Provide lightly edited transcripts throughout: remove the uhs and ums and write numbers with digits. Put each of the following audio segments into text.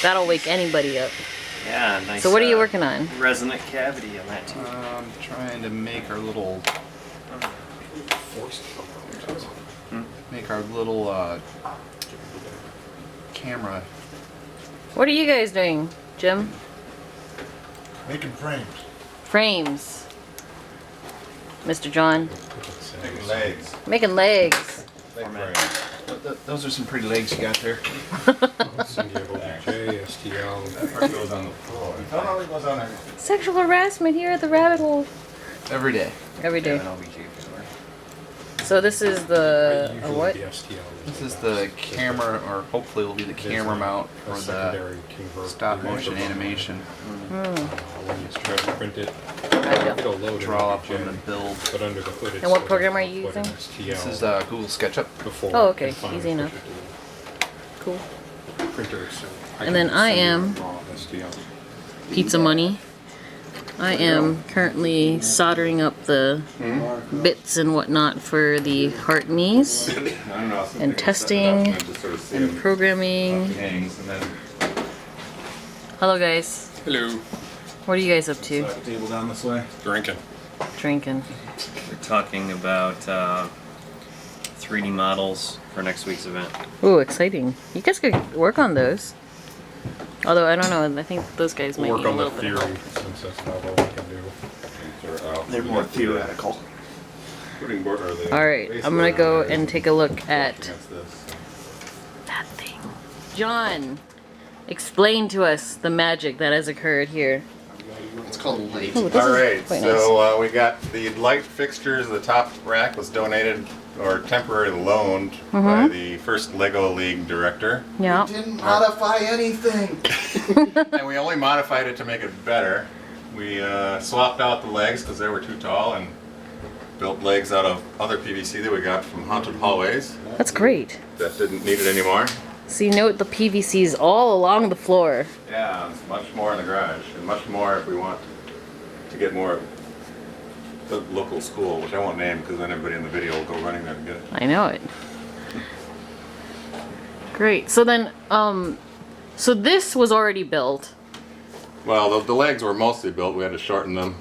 That'll wake anybody up. Yeah, nice. So what are you working on? Resonant cavity on that too. Trying to make our little make our little camera. What are you guys doing, Jim? Making frames. Frames. Mr. John. Making legs. Making legs. Leg frames. Those are some pretty legs you got there. That part goes on the floor. No, no, it goes on there. Sexual harassment here at the Rabbithole. Every day. Every day. So this is the what? This is the camera, or hopefully will be the camera mount for the stop motion animation. Print it. Gotcha. It'll load Draw in up on the build. but under the hood. And what program are you using? This is Google SketchUp. Oh, okay. Easy enough. Cool. And then I am Pizza Money. I am currently soldering up the bits and whatnot for the heart knees, and testing and programming. Hello guys. Hello. What are you guys up to? Table down this way. Drinking. Drinking. We're talking about 3D models for next week's event. Ooh, exciting. You guys could work on those. Although, I don't know, I think those guys might Work need a on the little bit of theory help. since that's not all we can do. They're more theoretical. Alright, I'm gonna go and take a look at that thing. John, explain to us the magic that has occurred here. It's called light. Ooh, this All is right, quite so we got the light fixtures. The top rack was donated or temporarily loaned by the first Lego League director. nice. Yeah. Didn't modify anything. And we only modified it to make it better. We swapped out the legs because they were too tall and built legs out of other PVC that we got from Haunted Hallways That's great. that didn't need it anymore. So you note the PVC's all along the floor. Yeah, it's much more in the garage, and much more if we want to get more of the local school, which I won't name because then everybody in the video will go running there to get it. I know it. Great. So then, so this was already built. Well, the legs were mostly built. We had to shorten them,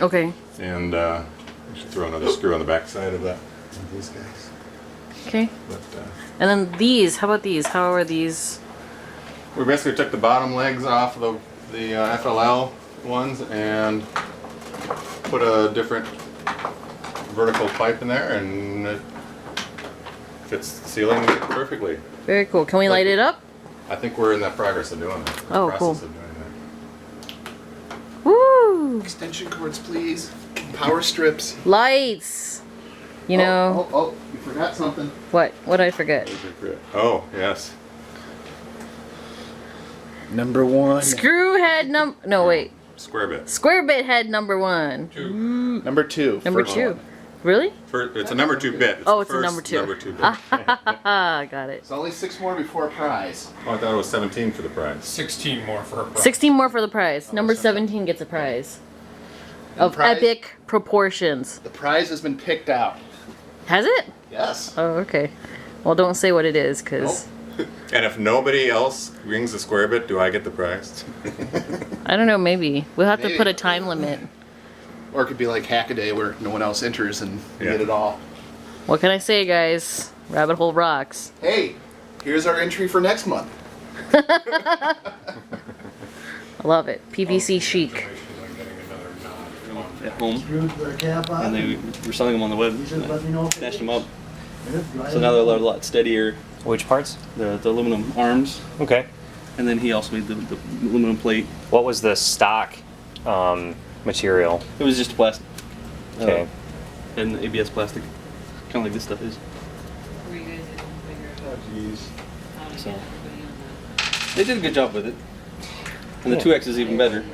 Okay. and we should throw another screw on the back side of that. Of these guys. Okay. But And then these, how about these? How are these? we basically took the bottom legs off the FLL ones and put a different vertical pipe in there, and it fits the ceiling perfectly. Very cool. Can we light it up? I think we're in the progress of doing that. Oh, Process cool. of doing that. Woo! Extension cords, please. Power strips. Lights. You know Oh, you forgot something. what? What did I forget? Oh, yes. Number one. Screw head No, wait. Square bit. Square bit head number 1. Number two. Number first 2. one. Really? It's a number 2 bit. Oh, the it's a first number 2. Number 2 bit. Ah, got it. It's only 6 more before a prize. Oh, I thought it was 17 for the prize. 16 more for her prize. 16 more for the prize. Number 17 gets a prize. Of prize- epic proportions. The prize has been picked out. Has it? Yes. Oh, okay. Well, don't say what it is, because And if nobody else rings the square bit, do I get the prize? I don't know, maybe. We'll have to Maybe. put a time limit. Or it could be like Hackaday where no one else enters and you Yeah. get it all. What can I say, guys? Rabbithole rocks. Hey, here's our entry for next month. I love it. PVC chic. At home, Put a cap on. and they were selling them on the web. You just And let me know I if snatched them up. it's So now they're a lot steadier. Which parts? The aluminum arms, Okay. and then he also made the aluminum plate. What was the stock material? It was just plastic. Okay. And ABS plastic, kind of like this stuff is. So they did a good job with it, and the 2X is even better.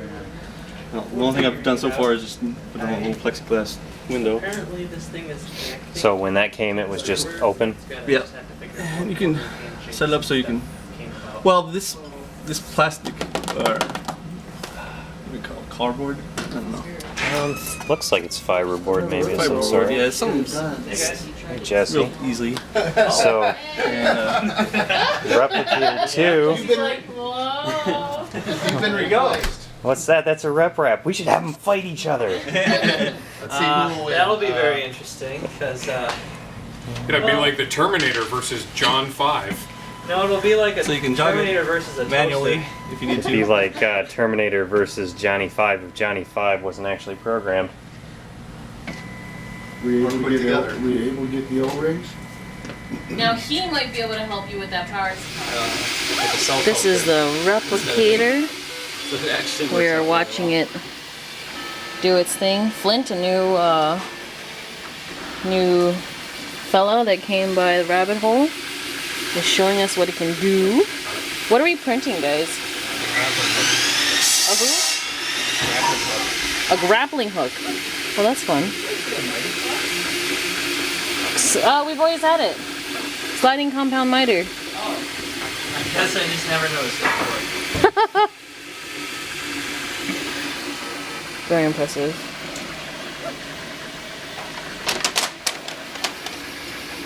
Now, the only thing I've done so far is just put on a little plexiglass window. Apparently this thing is So when that came, it was just open? Yeah, and you can set it up so you can. Well, this plastic, what do we call it, cardboard? I don't know. Looks like it's fiberboard maybe of some sort. Yeah, it's something Hey, Jesse. real easily. So, And, Replicator 2. He's like, what? You've been replaced. What's that? That's a rep rap. We should have them fight each other. Let's see who will win. That'll be very interesting because It'll be like the Terminator versus John 5. no, it'll be like a So you can jog Terminator it versus a manually toaster. if you need Be to. like Terminator versus Johnny 5 if Johnny 5 wasn't actually programmed. Were you able Put to together. get the O-rings? Now he might be able to help you with that power supply. Like a cell This phone is the replicator. thing. So it actually We works are out. watching it do its thing. Flint, a new fella that came by the Rabbithole, is showing us what it can do. What are we printing, guys? A who? A grappling hook. Well, that's fun. We've always had it. Sliding compound miter. I guess I just never noticed it before. Very impressive.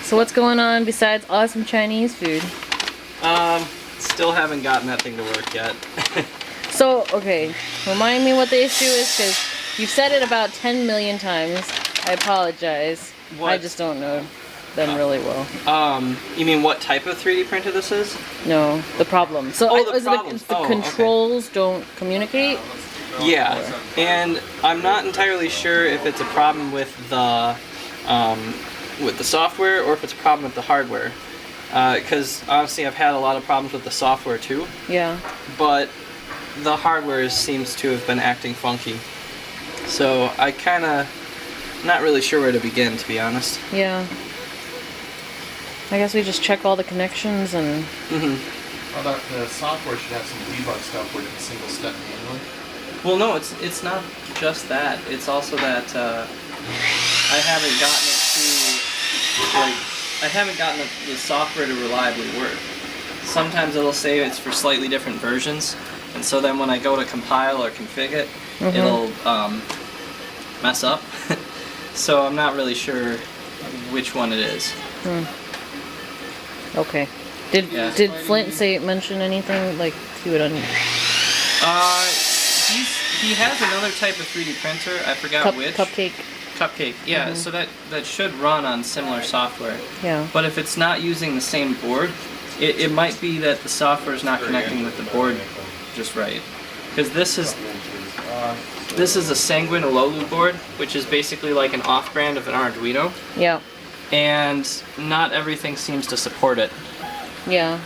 So what's going on besides awesome Chinese food? Still haven't gotten that thing to work yet. So, okay, remind me what the issue is, because you've said it about 10 million times. I apologize. I What? just don't know them really well. You mean what type of 3D printer this is? No, the problem. So, Oh, the is it problems. the Oh, okay. controls don't communicate? Yeah, and I'm not entirely sure if it's a problem with the software or if it's a problem with the hardware. Because honestly, I've had a lot of problems with the software too, Yeah. but the hardware seems to have been acting funky. So I kind of not really sure where to begin, to be honest. Yeah. I guess we just check all the connections and... Well, the software should have some debug stuff where you can single step manually. Well, no, it's not just that. It's also that I haven't gotten it to I haven't gotten the software to reliably work. Sometimes it'll say it's for slightly different versions, and so then when I go to compile or config it, it'll mess up. So I'm not really sure which one it is. Okay. Did Flint mention anything like he would He has another type of 3D printer. I forgot which. Cupcake? Cupcake. Yeah. So that should run on similar software. Yeah. But if it's not using the same board, it might be that the software is not connecting with the board just right. Because this is a Sanguine Ololu board, which is basically like an off-brand of an Arduino, Yeah. and not everything seems to support it. Yeah.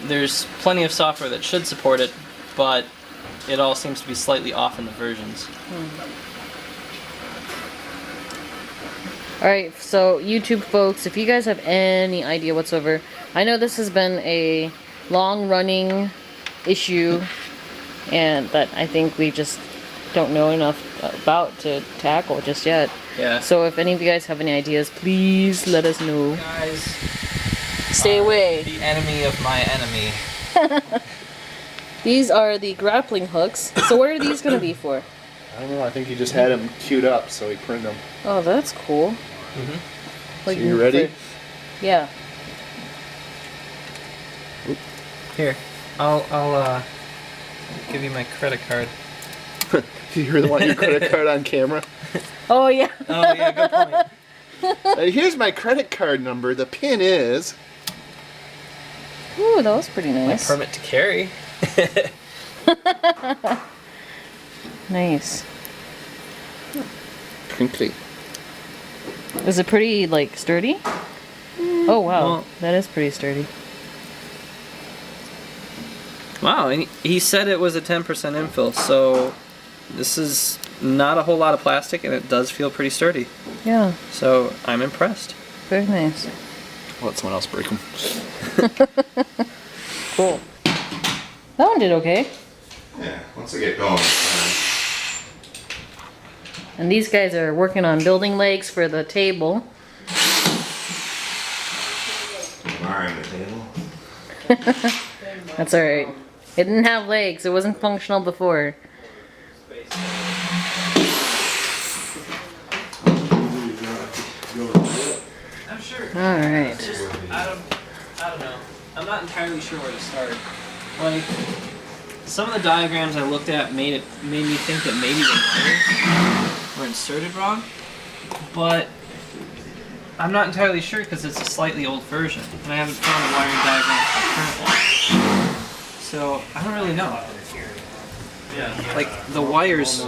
There's plenty of software that should support it, but it all seems to be slightly off in the versions. Alright, so YouTube folks, if you guys have any idea whatsoever, I know this has been a long-running issue and that I think we just don't know enough about to tackle just yet. Yeah. So if any of you guys have any ideas, please let us know. Guys, Stay away. the enemy of my enemy. These are the grappling hooks. So what are these going to be for? I don't know, I think he just had them queued up, so he printed them. Oh, that's cool. Like, So you ready? Yeah. Here, I'll give you my credit card. You really want your credit card on camera? Oh, yeah. Oh yeah, good point. Here's my credit card number. The pin is... Ooh, that was pretty My nice. permit to carry. Nice. Crinkly. Is it pretty, like, sturdy? Oh, wow. well- That is pretty sturdy. Wow, and he said it was a 10% infill, so this is not a whole lot of plastic, and it does feel pretty sturdy. Yeah, So I'm impressed. very nice. I'll let someone else break them. Cool. That one did okay. Yeah, once I get going. And these guys are working on building legs for the table. Alright, the table. That's alright. It didn't have legs. It wasn't functional before. I'm sure. Alright. I don't know. I'm not entirely sure where to start. Like, some of the diagrams I looked at made me think that maybe the wires were inserted wrong, but I'm not entirely sure because it's a slightly old version, and I haven't found a wiring diagram for the current one. So I don't really know. Like, the wires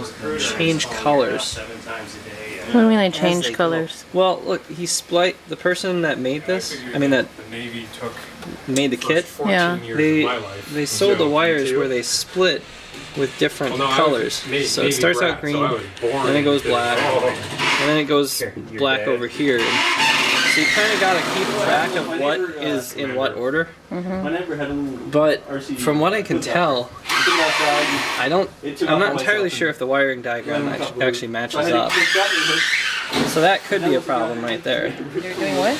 change colors. What do you mean they changed colors? Well, look, the person that made this, I mean that The Navy took made the kit, 14 Yeah. years of my life. they sewed the So, wires me too. where they split with different Well, no, I colors. was So it Navy starts brat, out green, so I was born then it goes into black, and then it goes black over here. So you kind of gotta keep track of what is in what order. But from what I can tell, I'm not entirely sure if the wiring diagram actually matches up. So that could be a problem right there. You're doing what? I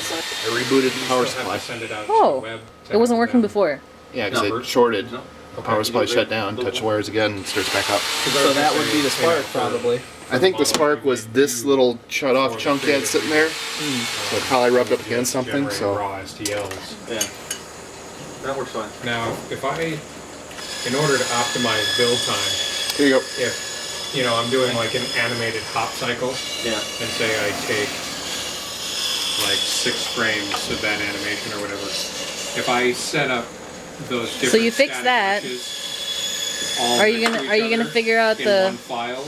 rebooted the power supply. Send it out to Oh, the web, it wasn't working before. Yeah, because it shorted. The power supply shut down, touch the wires again, and starts back up. So that would be the spark, probably. I think the spark was this little shut off chunk you had sitting there. So it probably rubbed up against something, generate so. raw STLs. Yeah. That works fine. Now, if I, in order to optimize build time, Here you go. if, you know, I'm doing like an animated hop cycle, Yeah. and say I take like 6 frames of that animation or whatever, if I set up those different So you fix static that. meshes all Are you next gonna to Are each you gonna other figure out in the? one file,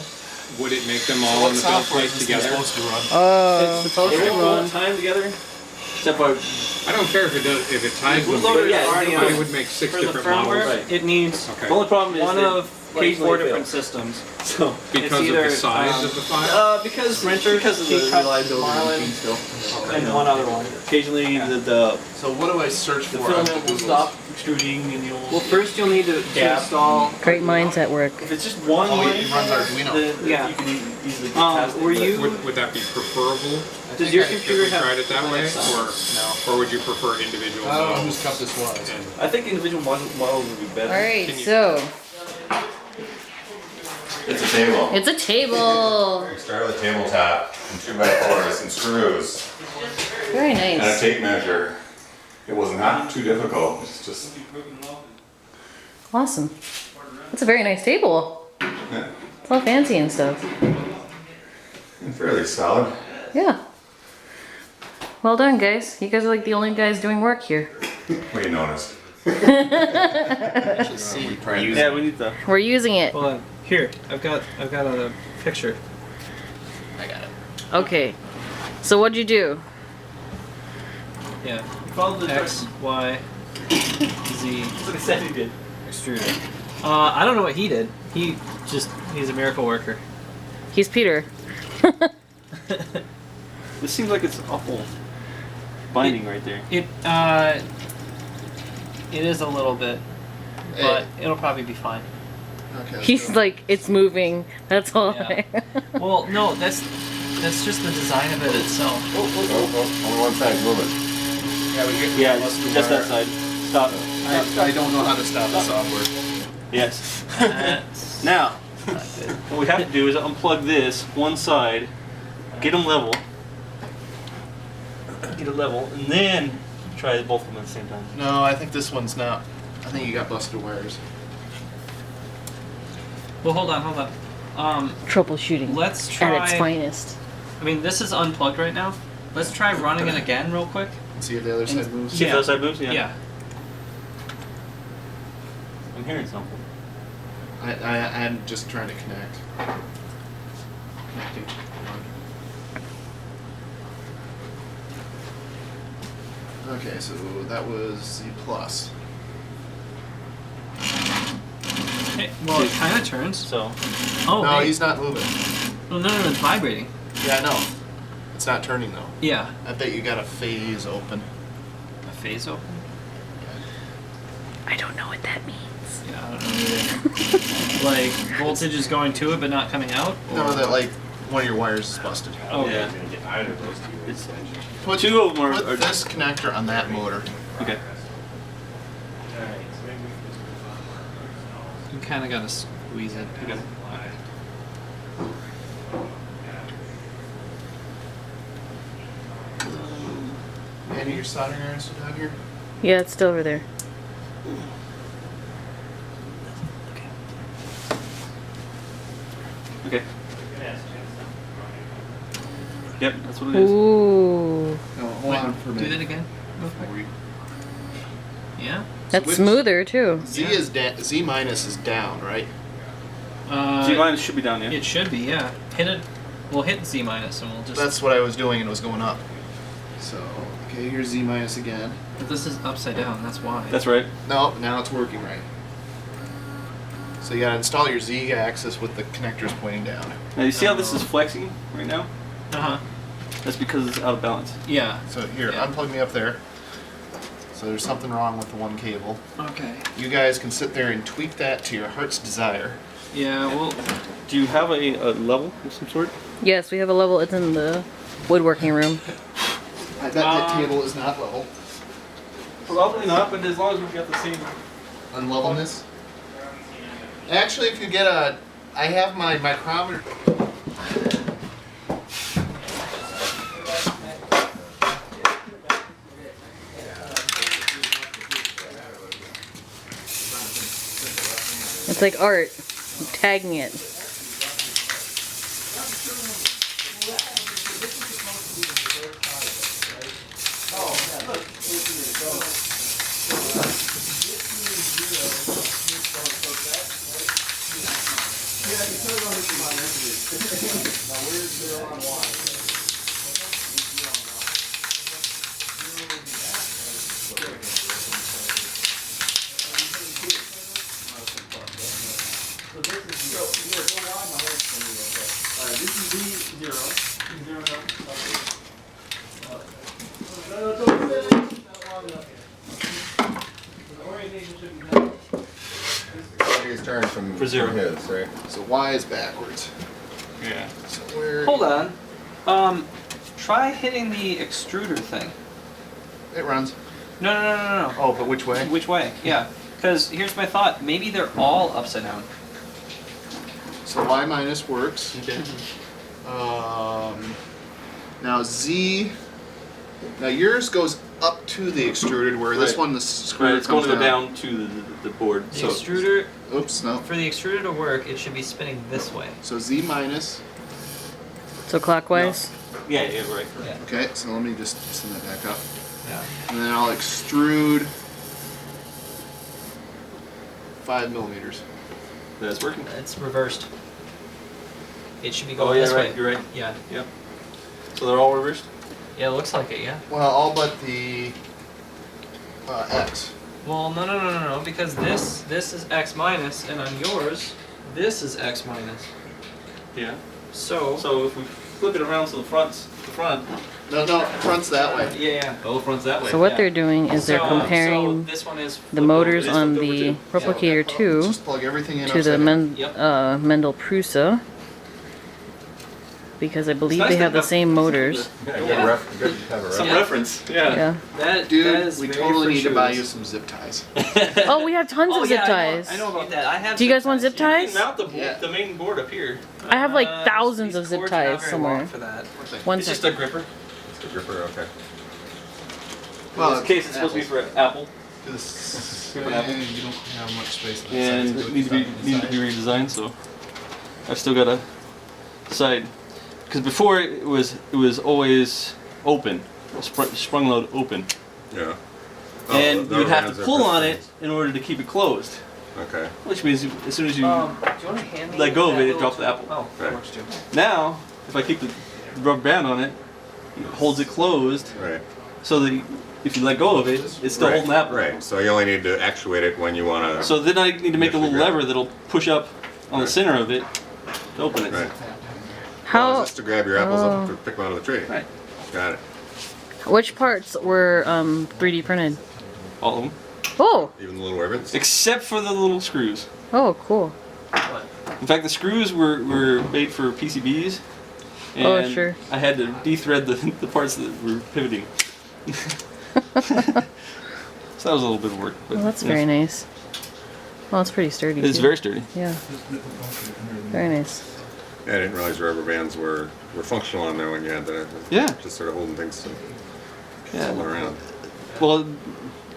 would it make them all in the build place together? It's Oh, supposed They to won't all run. time together, except for I don't care if it does, if it ties them. loaded But already I on- would make 6 For the different models. firmware, Right. it needs Okay. the only problem is one that of like occasionally 4 it different fails. systems. So Because of either, the size of the file? because Renters, because of the K-Cup, reliability Marlin, routine still. and one other one. Occasionally the So what do I search for? filament will stop extruding and you'll. Well, first you'll need to install. great minds at work. If it's just one Oh, line, it runs Arduino. then Yeah. you can easily test it. Were you? Would that be preferable? Does your If computer we have? tried it that way, No. or would you prefer individual I don't know models? whose cup this was. And I think individual models would be better. All right, so It's a table. it's a table. We start with a tabletop and 2x4s and screws Very and a nice. tape measure. It was not too difficult. It's just Awesome. That's a very nice table. It's all fancy and stuff. fairly solid. Yeah. Well done, guys. You guys are like the only guys doing work here. We noticed. Yeah, we need the. We're using it. Hold on. Here, I've got a picture. I got it. Okay. So what'd you do? Yeah. X, Y, Z. Like I said, he did. Extruder. I don't know what he did. He's a miracle worker. He's Peter. This seems like it's awful binding right there. It is a little bit, but it'll probably be fine. Okay. He's like, it's moving. That's all. Yeah. Well, no, that's just the design of it itself. Only one side's moving. Yeah, we get. Yeah, just that side. Stop. I don't know how to stop the software. Yes. That's Now, not good. what we have to do is unplug this one side, get them level, get it level, and then try both of them at the same time. No, I think this one's not. I think you got busted wires. Well, hold on. Troubleshooting Let's at its try. finest. I mean, this is unplugged right now. Let's try running it again real quick. See if the other side moves. See if the other side moves? Yeah. I'm hearing something. I'm just trying to connect. Connecting. Okay, so that was Z plus. Hey, well, it kind of turns. So, Oh, No, hey. he's not moving. Oh, no, it's vibrating. Yeah, I know. It's not turning though. Yeah. I bet you got a phase open. A phase open? I don't know what that means. Yeah, I don't know either. Like, voltage is going to it but not coming out? No, that like one of your wires is busted. Oh, yeah. either of those two. It's, Put, two of them put are this connector on that motor. okay. You kind of got to squeeze it. Okay. Andy, your soldering iron still down here? Yeah, it's still over there. Yep, that's what it is. Ooh, No, hold on for a Do minute. that again. Before we- Yeah. that's which- smoother too. Z is Z minus is down, right? Z minus should be down, yeah. It should be, yeah. Hit it. We'll hit Z minus and we'll just. That's what I was doing, and it was going up. So okay, here's Z minus again. But this is upside down. That's why. That's right. No, now it's working right. So you gotta install your Z axis with the connectors pointing down. Now you see how this is flexing right now? Uh huh. That's because it's out of balance. Yeah. So here, Yeah. unplug me up there. So there's something wrong with the one cable. Okay. You guys can sit there and tweak that to your heart's desire. Yeah. Well. Do you have a level of some sort? Yes, we have a level. It's in the woodworking room. I bet that table is not level. Probably not, but as long as we've got the same. Unlevelness. Actually, if you get a, I have my micrometer. It's like art. I'm tagging it. His turn from For zero. from his, right? So Y is backwards. Yeah. So where? Hold on. Try hitting the extruder thing. It runs. No, no, no, no, no. Oh, but which way? Which way? Yeah. Because here's my thought. Maybe they're all upside down. So Y minus works. Okay. Now Z. Now yours goes up to the extruded, where this Right. one the screw Right, it's going comes to go down to the board. The So extruder, Oops, no. for the extruder to work, it should be spinning this way. So Z minus. So clockwise. yeah, yeah, right. Yeah. Okay, so let me just send that back up, Yeah. and then I'll extrude 5 millimeters. That's working. It's reversed. It should be Oh going yeah, this right. way. You're right. Yeah. Yep. So they're all reversed. Yeah, it looks like it, yeah. Well, all but the X. Well, no, no, no, no, no, because this is X minus, and on yours, this is X minus. Yeah. So, So if we flip it around to the front. No, no, front's that way. yeah. Oh, the front's that way. So what Yeah. they're doing is they're So comparing this one is the flipped motors over. on flipped over the too. replicator 2 Just plug everything in to the upside down. Mendel Prusa, because I believe nice they to have the have same motors. Yeah, Yeah. good to have a Some reference. reference. Yeah. Yeah. That Dude, is we very totally need to buy you fortuitous. some zip ties. Oh, we have tons of zip yeah, ties. I know about that. I have. Do you guys want zip You can ties? mount Yeah. the main board up here. I have like Uh, thousands these of zip cords are not ties very somewhere. long for that. One It's just second. a gripper. It's a gripper, okay. Well, in this case, it's supposed to be for Apple, This, Yeah, but Apple. you don't have much space. On and it needs to be redesigned. So I've still got to decide, because before it was always open, sprung load open, Yeah. and the you'd have bands to are pull on different. it in order to keep it closed. Okay. Which means as soon as you Do you want to hand me let go of that it, it little- drops the apple. Oh, that Right. works too. Now, if I keep the rubber band on it, it holds it closed, Right. so that if you let go of it, it's still right. holding the apple. Right. So you only need to actuate it when you want to. So then I need to make a little Figure out. lever that'll push up on the Right. center of it to open it. Right. How? Just to grab your apples Oh. up to pick them out of the tree. Right. Got it. Which parts were 3D printed? All of them. Oh, Even the little ribbons. Except for the little screws. oh, cool. In fact, the screws were made for PCBs. And Oh, sure. I had to de-thread the parts that were pivoting. So that was a little bit of work. But Well, that's yeah. very nice. Well, it's pretty sturdy. It's too. very sturdy. Yeah. Very nice. Yeah, I didn't realize rubber bands were functional on there when you had that. Yeah. Just sort of holding things Yeah. all around. Well,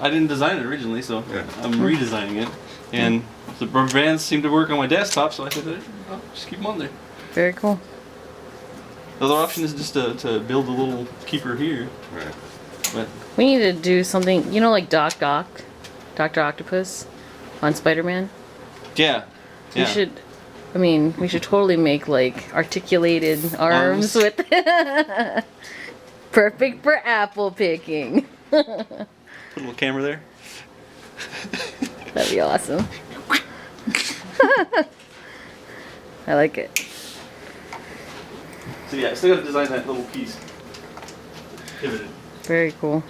I didn't design it originally, so Yeah. I'm redesigning it. And the rubber bands seem to work on my desktop, so I said, I'll just keep them on there. Very cool. The other option is just to build a little keeper here. Right. But We need to do something, you know, like Dr. Octopus on Spider-Man. yeah. We should, I mean, we should totally make like articulated arms with perfect for apple picking. Put a little camera there. That'd be awesome. I like it. So yeah, I still got to design that little piece. Pivoted. Very cool.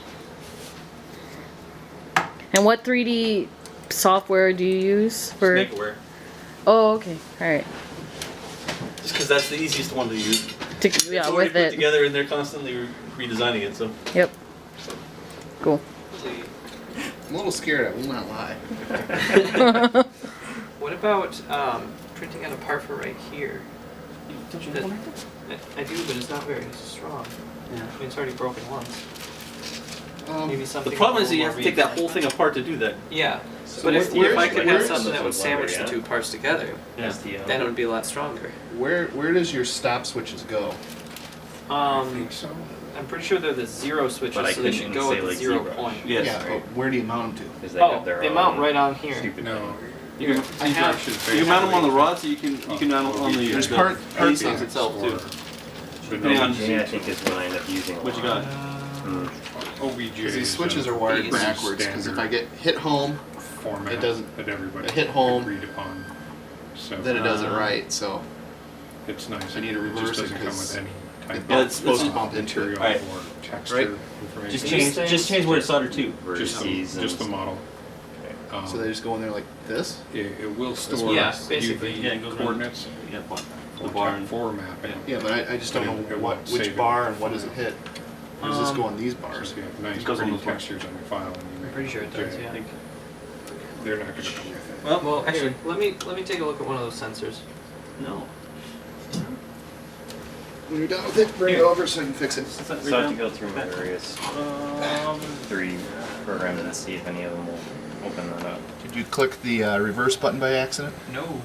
And what 3D software do you use for? Makeaware. Oh, okay. All right. Just because that's the easiest one to use. Yeah, It's already with put it. together and they're constantly redesigning it. So. Yep. Cool. I'm a little scared, I will not lie. What about printing out a part for right here? Don't you That- know? I do, but it's not very strong. Yeah. I mean, it's already broken once. Maybe something. The problem is that you a have to little take that more whole thing apart to do that. Yeah, So but if where's- I could have where's- something that would That's sandwich lumber, the yeah. two parts together, Yeah. then it would be a lot stronger. Where does your stop switches go? So I'm pretty sure they're the zero switches, But I so they couldn't should go say, at the like, 0 ZBrush. point. Yes. Yeah, but where do you mount them to? Because they Oh, have their they own mount right on here. stupid no, You can, I have- you can mount them on the rod, so you can mount them on the There's the part casings parts. itself too. but Depending on thing. I think is what I end up using. a what you lot. got. OBJ. Because these is switches a are wired These backwards. Because if I get hit home, format it doesn't- that everybody I hit home, agreed upon. So then it does it right. So it's nice. I need to It reverse just it doesn't come 'cause with any type it Yeah, of it's supposed to it's- bump into it. material Right. or texture Right. information. just change where it's soldered to. Just Vertices the and- model. So they just go in there like this. It will store Yeah, basically. UV Yeah, it goes around. coordinates Yeah, the for, bar and for mapping. Yeah, but I just don't But know it what won't save which it. ar and what does it hit. Or does this go on these So bars? you have nice It goes on pretty those bars. textures on your file. And you make pretty sure it does, OBJ. yeah. They're not going to come with it. Well, actually, let me take a look at one of those sensors. No. When you're done with it, bring it over so I can fix it. So I have to go through various 3 programs and see if any of them will open that up. Did you click the reverse button by accident? No.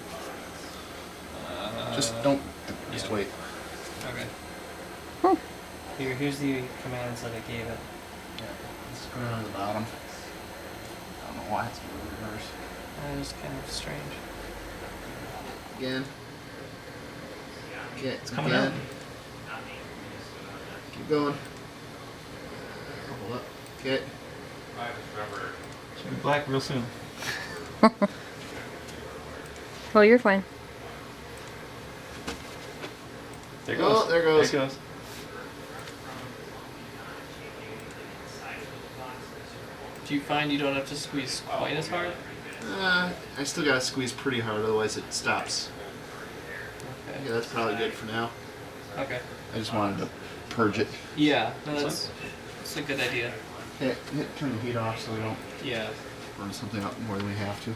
Just don't. Just wait. Okay. Here's the commands that I gave it. Let's put it on the bottom. I don't know why it's reverse. It's kind of strange. Again. Okay, it's coming again. out. Keep going. Hold up. Okay. Should be black real soon. Well, you're fine. There it Oh, goes. there it goes. There it goes. Do you find you don't have to squeeze quite as hard? I still gotta squeeze pretty hard, otherwise it stops. Okay. Yeah, that's probably good for now. Okay. I just wanted to purge it. Yeah, no, that's a good idea. Okay, turn the heat off so we don't Yeah. burn something up more than we have to.